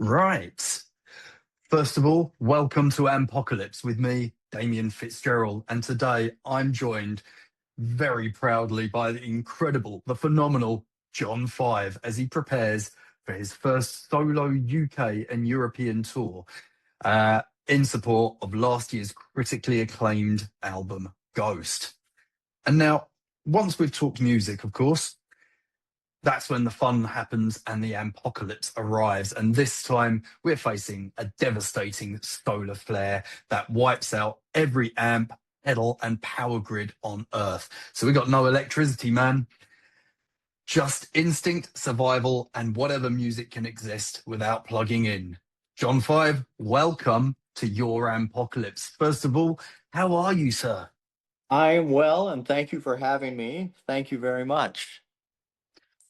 Right. First of all, welcome to Ampocalypse with me, Damian Fitzgerald. And today I'm joined very proudly by the incredible, the phenomenal John Five as he prepares for his first solo UK and European tour in support of last year's critically acclaimed album, Ghost. And now, once we've talked music, of course, that's when the fun happens and the apocalypse arrives. And this time we're facing a devastating solar flare that wipes out every amp, pedal, and power grid on Earth. So we got no electricity, man. Just instinct, survival, and whatever music can exist without plugging in. John Five, welcome to your apocalypse. First of all, how are you, sir? I'm well, and thank you for having me. Thank you very much.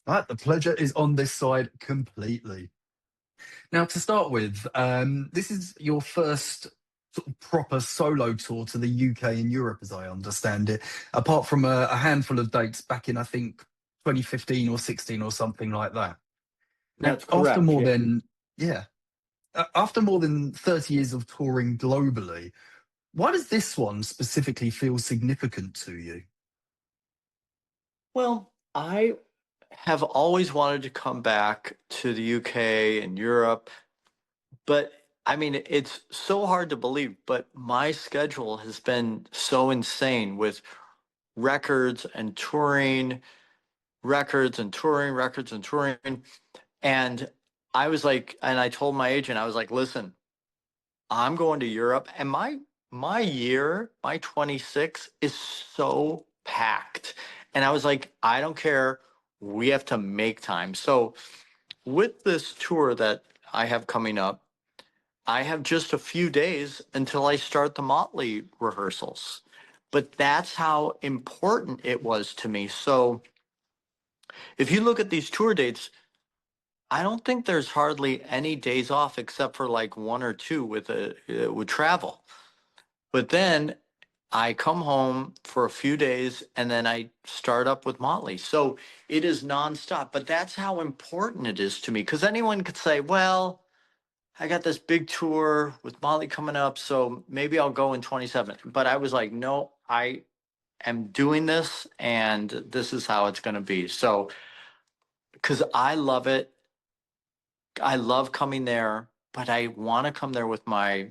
Right, the pleasure is on this side completely. Now, to start with, this is your first sort of proper solo tour to the UK and Europe, as I understand it, apart from a handful of dates back in, I think, 2015 or 16 or something like that. Now, That's correct. Yeah. yeah, after more than 30 years of touring globally, why does this one specifically feel significant to you? Well, I have always wanted to come back to the UK and Europe, but I mean, it's so hard to believe, but my schedule has been so insane with records and touring, records and touring, records and touring. And I was like, and I told my agent, I was like, listen, I'm going to Europe, and my year, my 26 is so packed. And I was like, I don't care. We have to make time. So with this tour that I have coming up, I have just a few days until I start the Motley rehearsals. But that's how important it was to me. So if you look at these tour dates, I don't think there's hardly any days off except for like one or two with travel. But then I come home for a few days and then I start up with Motley. So it is nonstop. But that's how important it is to me. Because anyone could say, well, I got this big tour with Motley coming up, so maybe I'll go in 27. But I was like, no, I am doing this and this is how it's going to be. So because I love it. I love coming there, but I want to come there with my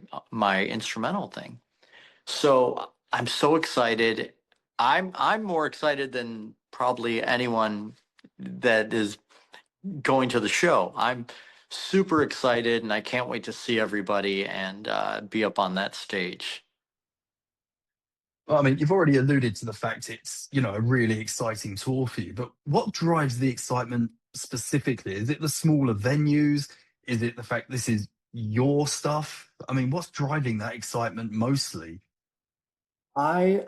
instrumental thing. So I'm so excited. I'm more excited than probably anyone that is going to the show. I'm super excited, and I can't wait to see everybody and be up on that stage. Well, I mean, you've already alluded to the fact it's, a really exciting tour for you, but what drives the excitement specifically? Is it the smaller venues? Is it the fact this is your stuff? I mean, what's driving that excitement mostly? I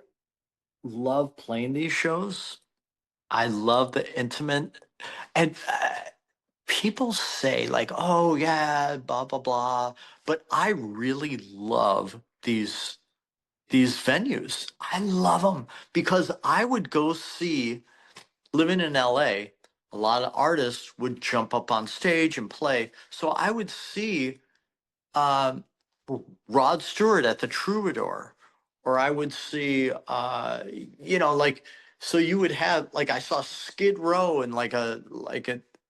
love playing these shows. I love the intimate, and people say like, "Oh yeah, blah blah blah," but I really love these venues. I love them because I would go see, living in LA, a lot of artists would jump up on stage and play. So I would see um, Rod Stewart at the Troubadour, or I would see, like, so you would have, like, I saw Skid Row and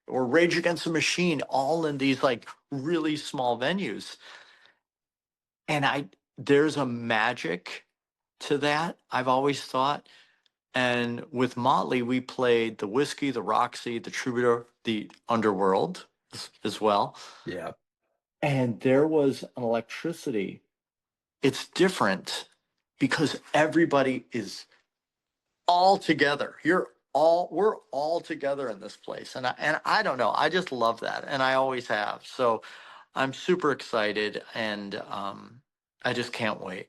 or Rage Against the Machine, all in these like really small venues. And there's a magic to that, I've always thought. And with Motley, we played the Whiskey, the Roxy, the Troubadour, the Underworld as well. Yeah. And there was an electricity. It's different because everybody is all together. We're all together in this place. And I don't know. I just love that. And I always have. So I'm super excited, and I just can't wait.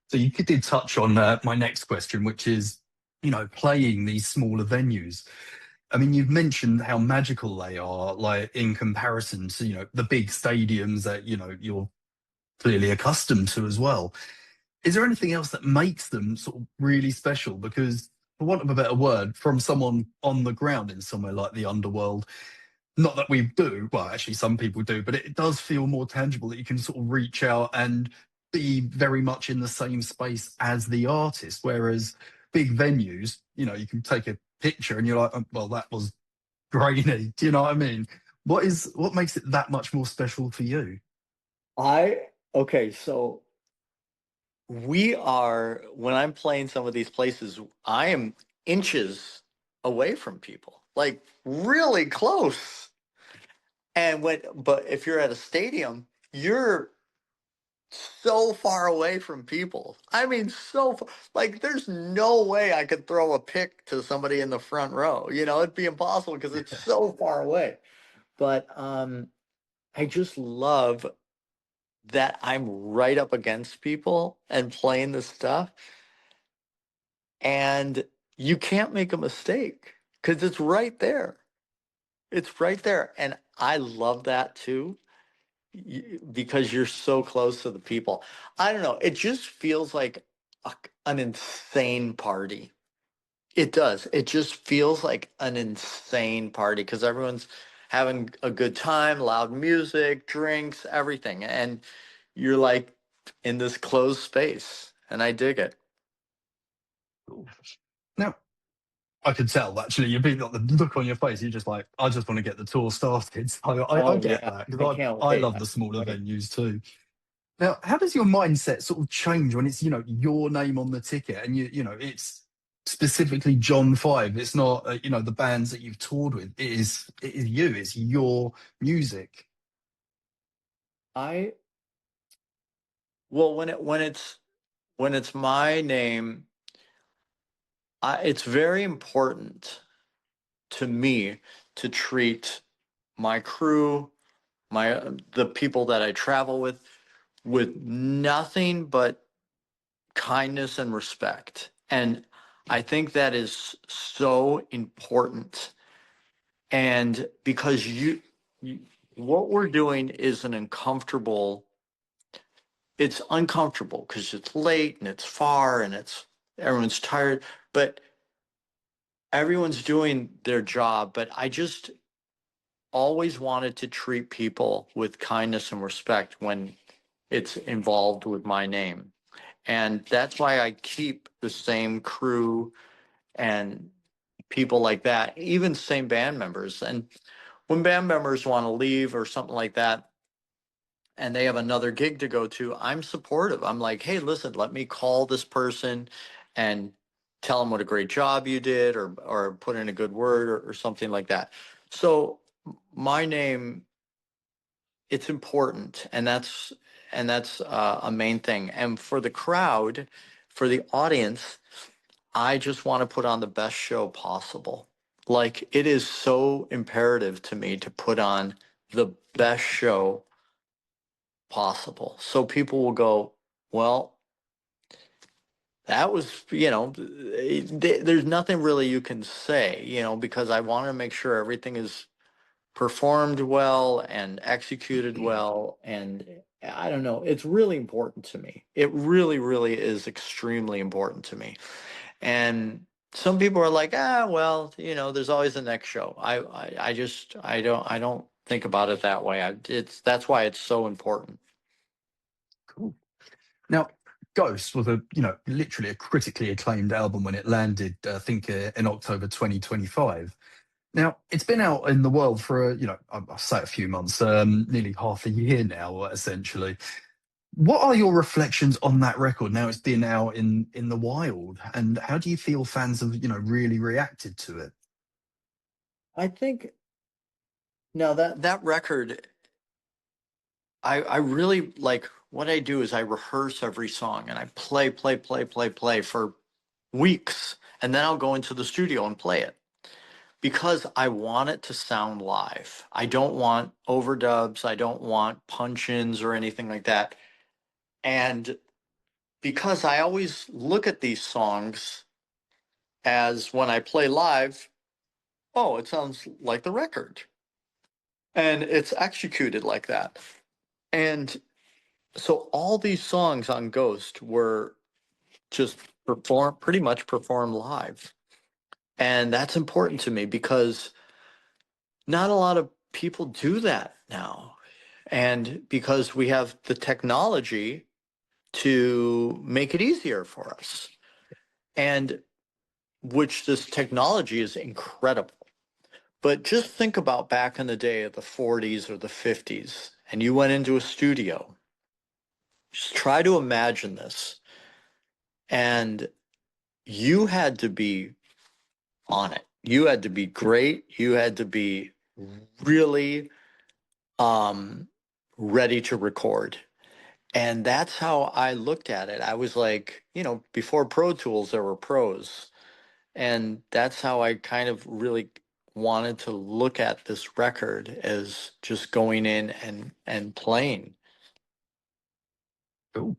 So you did touch on my next question, which is, playing these smaller venues. I mean, you've mentioned how magical they are, like in comparison to, the big stadiums that, you're clearly accustomed to as well. Is there anything else that makes them sort of really special? Because, for want of a better word, from someone on the ground in somewhere like the underworld, Not that we do, well, actually, some people do, but it does feel more tangible that you can sort of reach out and be very much in the same space as the artist. Whereas big venues, you can take a picture and you're like, "Oh, well, that was grainy." Do you know what I mean? What makes it that much more special for you? Okay, so when I'm playing some of these places, I am inches away from people, like really close. But if you're at a stadium, you're so far away from people. I mean, so far, like there's no way I could throw a pick to somebody in the front row. It'd be impossible because it's so far away. But I just love that I'm right up against people and playing this stuff, and you can't make a mistake because it's right there. It's right there, and I love that too because you're so close to the people. I don't know. It just feels like an insane party. It does. It just feels like an insane party because everyone's having a good time, loud music, drinks, everything. And you're like in this closed space. And I dig it. Now, I could tell actually, you've been got the look on your face. You're just like, I just want to get the tour started. I Oh get yeah. that I because can't I wait. love I the smaller can't wait. venues too. Now, how does your mindset sort of change when it's your name on the ticket and it's specifically John Five? It's not the bands that you've toured with. It is you. It's your music. I well when it's my name, it's very important to me to treat my crew, the people that I travel with nothing but kindness and respect. And I think that is so important. And because you what we're doing is it's uncomfortable because it's late and it's far and everyone's tired, but everyone's doing their job. But I just always wanted to treat people with kindness and respect when it's involved with my name. And that's why I keep the same crew and people like that, even same band members. And when band members want to leave or something like that, and they have another gig to go to, I'm supportive. I'm like, hey, listen, let me call this person and tell them what a great job you did, or put in a good word, or something like that. So my name, it's important, and that's a main thing. And for the crowd, for the audience, I just want to put on the best show possible. Like it is so imperative to me to put on the best show possible. So people will go, well, that was, there's nothing really you can say, because I want to make sure everything is performed well and executed well. And I don't know, it's really important to me. It really, really is extremely important to me. And some people are like, well, there's always the next show. I just, I don't think about it that way. That's why it's so important. Cool. Now, Ghost was literally a critically acclaimed album when it landed, I think, in October 2025. Now, it's been out in the world for, I'll say a few months, nearly half a year now, essentially. What are your reflections on that record now it's been out in the wild? And how do you feel fans have, really reacted to it? I think now that record, I really like what I do is I rehearse every song and I play for weeks. And then I'll go into the studio and play it because I want it to sound live. I don't want overdubs. I don't want punch ins or anything like that. And because I always look at these songs as when I play live, oh, it sounds like the record. And it's executed like that. And so all these songs on Ghost were just pretty much performed live. And that's important to me because not a lot of people do that now. And because we have the technology to make it easier for us, and which this technology is incredible. But just think about back in the day of the 40s or the 50s, and you went into a studio. Just try to imagine this. And you had to be on it. You had to be great. You had to be really ready to record. And that's how I looked at it. I was like, before Pro Tools, there were pros. And that's how I kind of really wanted to look at this record, as just going in and playing. Cool.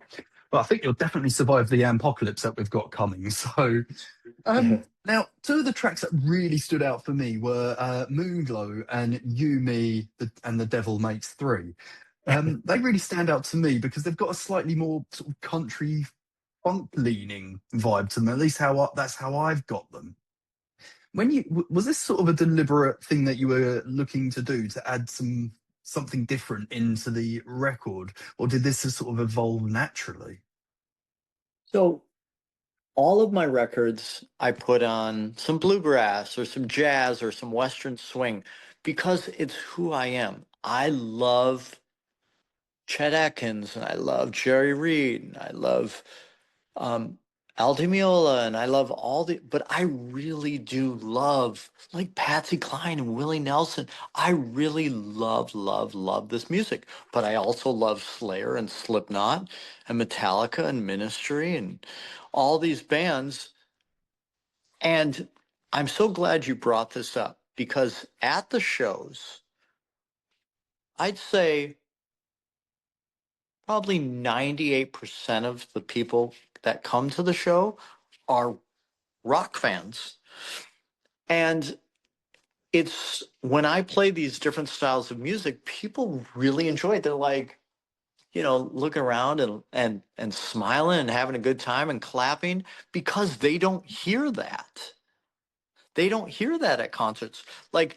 Well, I think you'll definitely survive the Ampocalypse that we've got coming. So, now, two of the tracks that really stood out for me were Moonglow and You, Me, and The Devil Makes Three. They really stand out to me because they've got a slightly more sort of country funk leaning vibe to them. At least that's how I've got them. Was this sort of a deliberate thing that you were looking to do to add something different into the record, or did this just sort of evolve naturally? So all of my records, I put on some bluegrass or some jazz or some Western swing because it's who I am. I love Chet Atkins and I love Jerry Reed and I love um, Al Di Meola and I love but I really do love like Patsy Cline and Willie Nelson. I really love, love, love this music. But I also love Slayer and Slipknot and Metallica and Ministry and all these bands. And I'm so glad you brought this up because at the shows, I'd say probably 98% of the people that come to the show are rock fans. And it's when I play these different styles of music, people really enjoy it. They're like, looking around and smiling and having a good time and clapping because they don't hear that. They don't hear that at concerts. Like,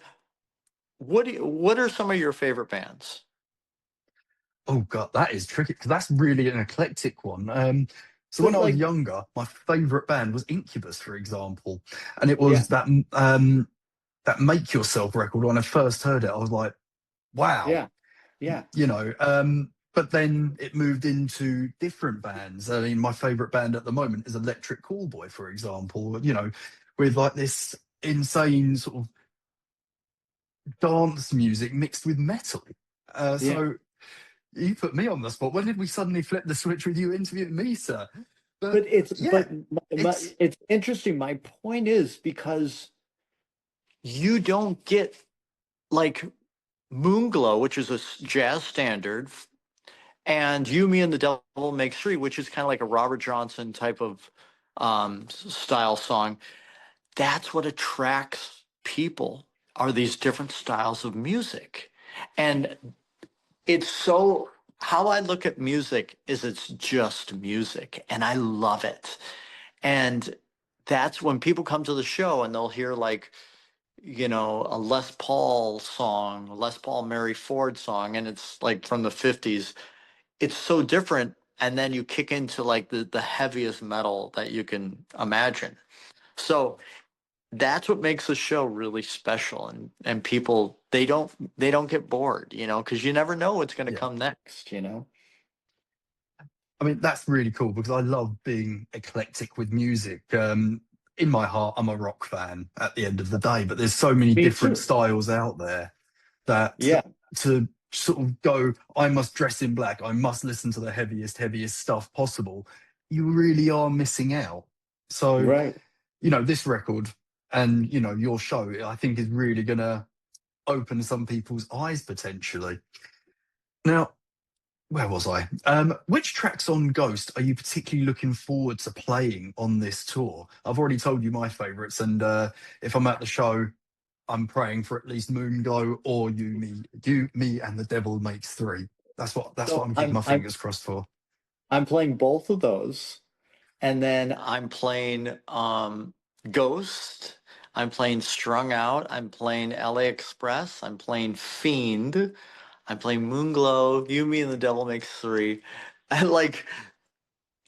what are some of your favorite bands? Oh God, that is tricky because that's really an eclectic one. So when But I was like, younger, my favourite band was Incubus, for example, and it yeah, was that Make Yourself record. When I first heard it, I was like, wow, yeah, yeah, you know. But then it moved into different bands. I mean, my favourite band at the moment is Electric Callboy, for example. With like this insane sort of dance music mixed with metal. yeah. So you put me on the spot. When did we suddenly flip the switch with you interviewing me, sir? But But it's yeah, but it's it's interesting. My point is because you don't get like Moonglow, which is a jazz standard, and You, Me, and the Devil Makes Three, which is kind of like a Robert Johnson type of style song. That's what attracts people, are these different styles of music. And it's so, how I look at music is it's just music and I love it. And that's when people come to the show and they'll hear like, a Les Paul song, a Les Paul Mary Ford song, and it's like from the 50s. It's so different. And then you kick into like the heaviest metal that you can imagine. So that's what makes the show really special. And people, they don't get bored, because you never know what's going to yeah. come next. I mean, that's really cool because I love being eclectic with music. In my heart, I'm a rock fan at the end of the day, but there's so many Me different too. styles out there that Yeah. to sort of go, I must dress in black, I must listen to the heaviest stuff possible, you really are missing out. So, Right. this record and, your show, I think is really going to open some people's eyes potentially. Now, where was I? Which tracks on Ghost are you particularly looking forward to playing on this tour? I've already told you my favourites, and if I'm at the show, I'm praying for at least Moonglow or You, Me, and the Devil Makes Three. That's what So I'm keeping I'm my I'm fingers crossed for. I'm playing both of those. And then I'm playing Ghost. I'm playing Strung Out. I'm playing LA Express. I'm playing Fiend. I'm playing Moonglow. You, Me, and the Devil Makes Three. I like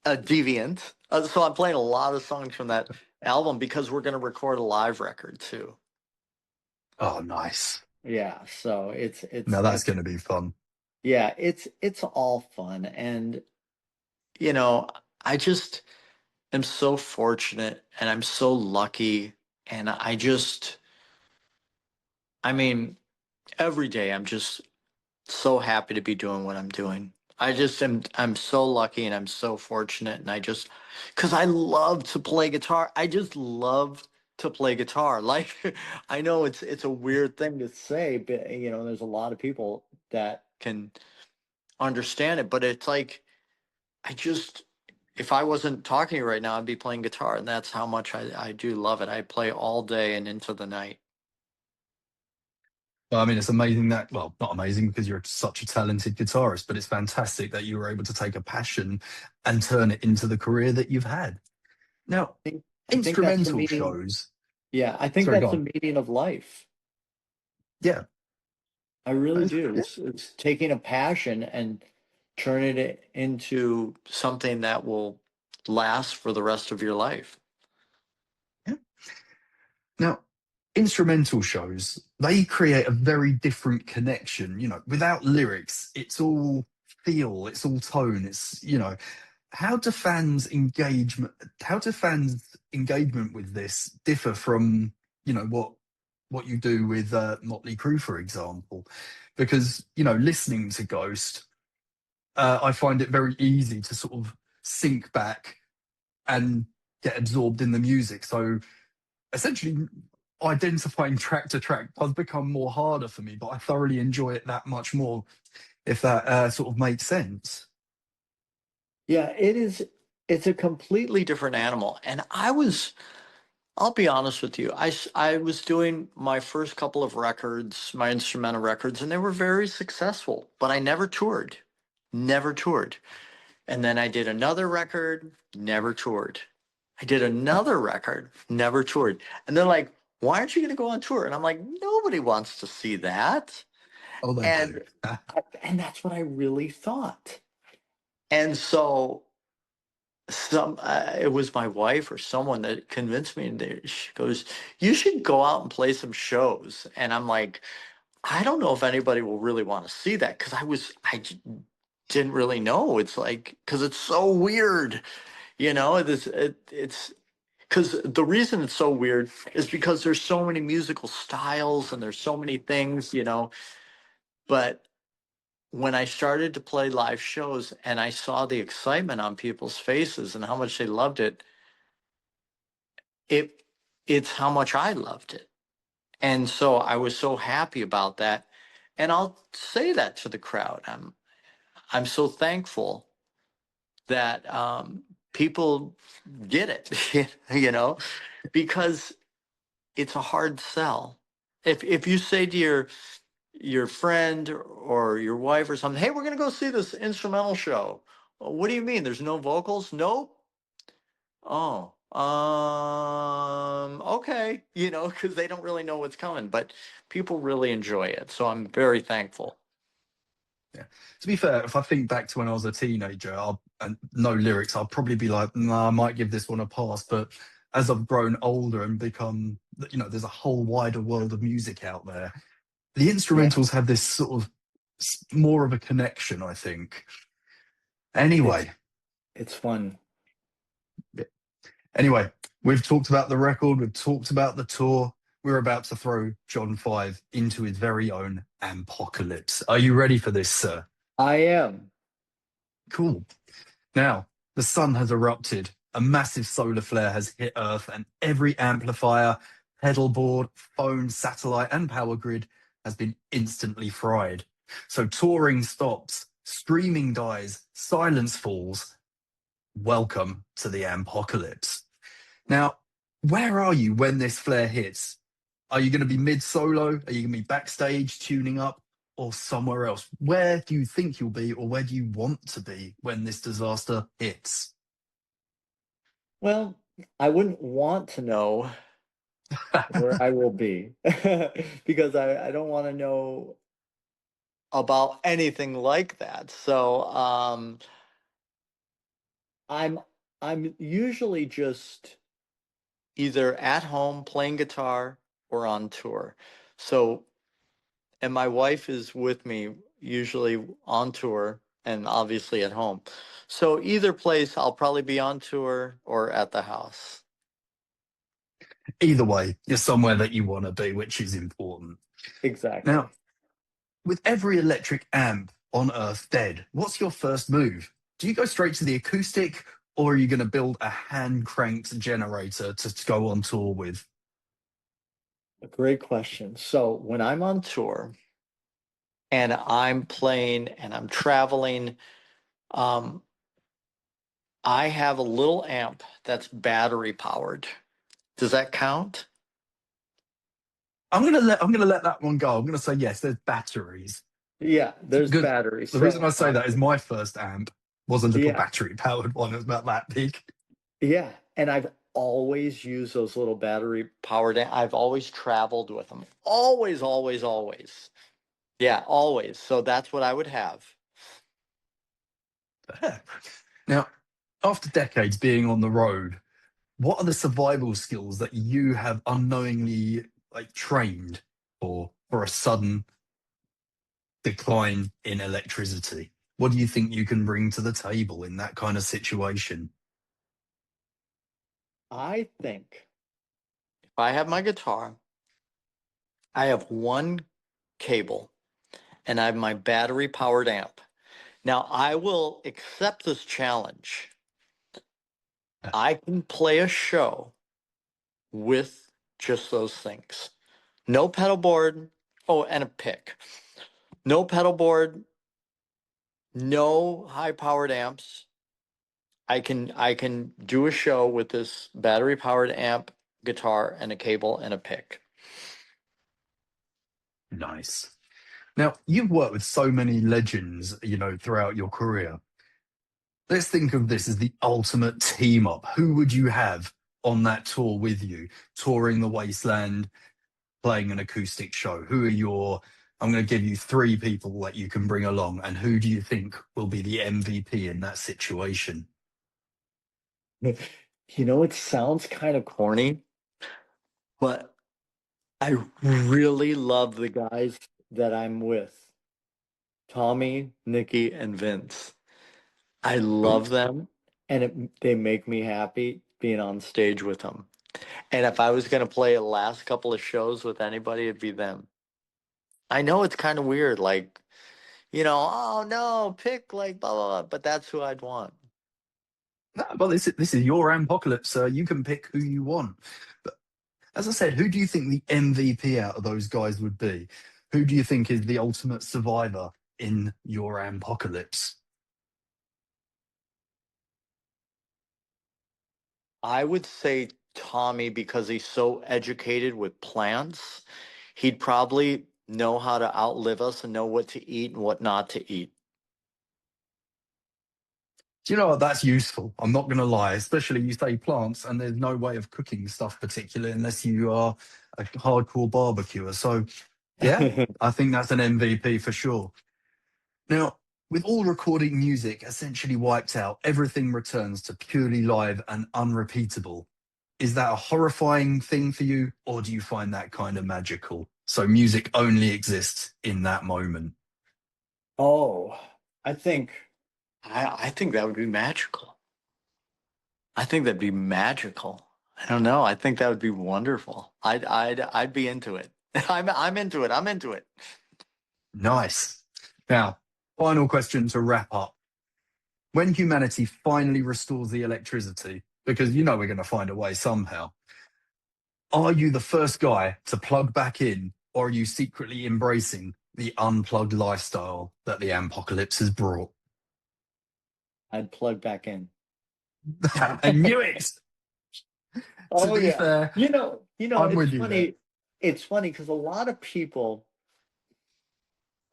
a Deviant. So I'm playing a lot of songs from that album because we're going to record a live record too. Oh, nice. Yeah, so it's Now that's that's going to be fun. yeah, it's all fun. And you know, I just am so fortunate and I'm so lucky. And I mean, every day I'm just so happy to be doing what I'm doing. I'm so lucky and I'm so fortunate. And because I love to play guitar, I just love to play guitar. Like, I know it's a weird thing to say, but there's a lot of people that can understand it, but it's like, I just, if I wasn't talking to you right now, I'd be playing guitar, and that's how much I do love it. I play all day and into the night. Well, I mean, it's amazing that, well, not amazing because you're such a talented guitarist, but it's fantastic that you were able to take a passion and turn it into the career that you've had. Now, I think that's the instrumental meaning. shows, Yeah, I think sorry, go that's the on. meaning of life. Yeah. I really Uh, do. yeah. It's taking a passion and turning it into something that will last for the rest of your life. Yeah. Now, instrumental shows, they create a very different connection. Without lyrics, it's all feel, it's all tone, how do fans engagement with this differ from, what you do with Motley Crue, for example? Because, listening to Ghost, I find it very easy to sort of sink back and get absorbed in the music. So essentially identifying track to track does become more harder for me, but I thoroughly enjoy it that much more, if that sort of makes sense. Yeah, it is. It's a completely different animal. And I'll be honest with you. I was doing my first couple of records, my instrumental records, and they were very successful, but I never toured. Never toured. And then I did another record, never toured. I did another record, never toured. And they're like, why aren't you going to go on tour? And I'm like, nobody wants to see that. Oh, they do. And and that's what I really thought. And so it was my wife or someone that convinced me, and she goes, you should go out and play some shows. And I'm like, I don't know if anybody will really want to see that, because didn't really know. It's like, because it's so weird, it's because the reason it's so weird is because there's so many musical styles and there's so many things, but when I started to play live shows and I saw the excitement on people's faces and how much they loved it, it it's how much I loved it. And so I was so happy about that. And I'll say that to the crowd. I'm so thankful that people get it, because it's a hard sell. If you say to your friend or your wife or something, hey, we're gonna go see this instrumental show. "Well, what do you mean? There's no vocals? Nope. Oh, okay, because they don't really know what's coming, but people really enjoy it. So I'm very thankful. Yeah. To be fair, if I think back to when I was a teenager, and no lyrics, I'll probably be like, nah, I might give this one a pass. But as I've grown older and become, there's a whole wider world of music out there. The Yeah, instrumentals have this sort of more of a connection, I think. it's Anyway, it's fun. anyway, we've talked about the record, we've talked about the tour. We're about to throw John Five into his very own apocalypse. Are you ready for this, sir? I am. Cool. Now, the sun has erupted. A massive solar flare has hit Earth, and every amplifier, pedal board, phone, satellite, and power grid has been instantly fried. So touring stops, streaming dies, silence falls. Welcome to the apocalypse. Now, where are you when this flare hits? Are you going to be mid solo? Are you going to be backstage tuning up, or somewhere else? Where do you think you'll be, or where do you want to be when this disaster hits? Well, I wouldn't want to know where I will be because I don't want to know about anything like that. So I'm I'm usually just either at home playing guitar or on tour. So and my wife is with me usually on tour and obviously at home. So either place I'll probably be on tour or at the house. Either way, you're somewhere that you want to be, which is important. Now, Exactly. with every electric amp on Earth dead, what's your first move? Do you go straight to the acoustic, or are you going to build a hand cranked generator to go on tour with? A great question. So when I'm on tour and I'm playing and I'm traveling, um, I have a little amp that's battery powered. Does that count? I'm gonna let that one go. I'm gonna say yes. There's batteries. Yeah, there's Good. batteries. The reason I So say that is my first amp was a little yeah, battery powered one. It was about that big. yeah. And I've always used those little battery powered. I've always traveled with them. Always, always, always. Yeah, always. So that's what I would have. Now, after decades being on the road, what are the survival skills that you have unknowingly like trained for a sudden decline in electricity? What do you think you can bring to the table in that kind of situation? I think if I have my guitar, I have one cable and I have my battery powered amp. Now I will accept this challenge. I can play a show with just those things. No pedal board. Oh, and a pick. No pedal board, no high powered amps. I can do a show with this battery powered amp, guitar, and a cable and a pick. Nice. Now, you've worked with so many legends, throughout your career. Let's think of this as the ultimate team up. Who would you have on that tour with you, touring the wasteland, playing an acoustic show? I'm going to give you three people that you can bring along, and who do you think will be the MVP in that situation? It sounds kind of corny, but I really love the guys that I'm with. Tommy, Nikki, and Vince. I Oh, love them and they make me happy being on stage with them. And if I was going to play a last couple of shows with anybody, it'd be them. I know it's kind of weird, like, oh no, pick like blah, blah, blah, but that's who I'd want. no, well, this is your apocalypse, sir. You can pick who you want. But as I said, who do you think the MVP out of those guys would be? Who do you think is the ultimate survivor in your apocalypse? I would say Tommy because he's so educated with plants. He'd probably know how to outlive us and know what to eat and what not to eat. Do you know what? That's useful. I'm not going to lie, especially you say plants, and there's no way of cooking stuff particularly unless you are a hardcore barbecuer. So, yeah, I think that's an MVP for sure. Now, with all recording music essentially wiped out, everything returns to purely live and unrepeatable. Is that a horrifying thing for you, or do you find that kind of magical? So, music only exists in that moment. Oh, I think I think that would be magical. I think that'd be magical. I don't know. I think that would be wonderful. I'd be into it. I'm into it. I'm into it. Nice. Now, final question to wrap up. When humanity finally restores the electricity, because we're going to find a way somehow, are you the first guy to plug back in, or are you secretly embracing the unplugged lifestyle that the apocalypse has brought? I'd plug back in. I knew it. To Oh be yeah. fair, And I'm it's with you there. funny. It's funny because a lot of people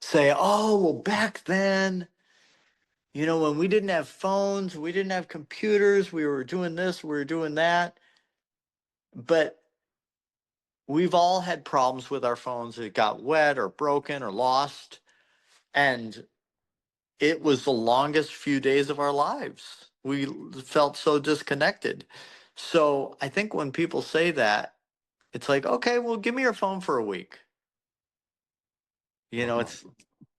say, "Oh, well, back then, when we didn't have phones, we didn't have computers, we were doing this, we were doing that." But we've all had problems with our phones that got wet or broken or lost. And it was the longest few days of our lives. We felt so disconnected. So I think when people say that, it's like, okay, well, give me your phone for a week. You know,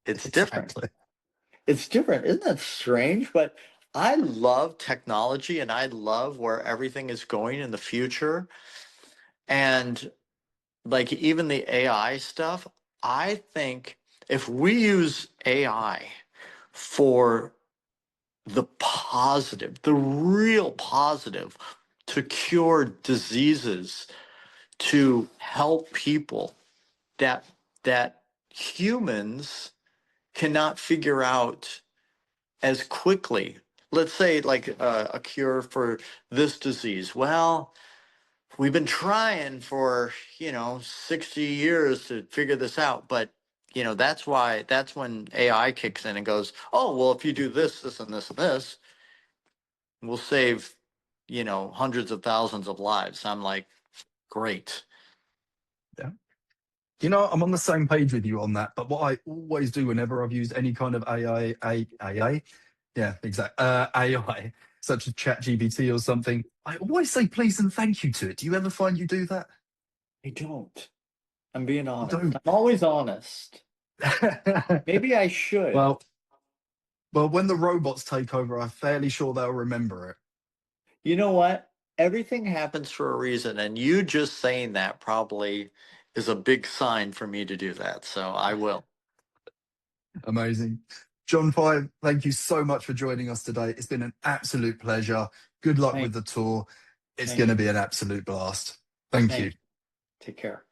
it's different. Exactly. It's different. Isn't that strange? But I love technology and I love where everything is going in the future. And like even the AI stuff, I think if we use AI for the positive, the real positive, to cure diseases, to help people that humans cannot figure out as quickly. Let's say like a cure for this disease. Well, we've been trying for 60 years to figure this out, but that's when AI kicks in and goes, oh well, if you do this, this, and this, and this, we'll save hundreds of thousands of lives. I'm like, great. Yeah. You know, I'm on the same page with you on that. But what I always do whenever I've used any kind of AI, yeah, exactly, AI, such as ChatGPT or something, I always say please and thank you to it. Do you ever find you do that? I don't. I'm being You honest. don't. I'm always honest. Maybe I should. well, well, when the robots take over, I'm fairly sure they'll remember it. You know what? Everything happens for a reason, and you just saying that probably is a big sign for me to do that. So I will. Amazing. John Five, thank you so much for joining us today. It's been an absolute pleasure. Good luck Thank, with the tour. It's thank going to you. be an absolute blast. Thank Thank you. you. Take care.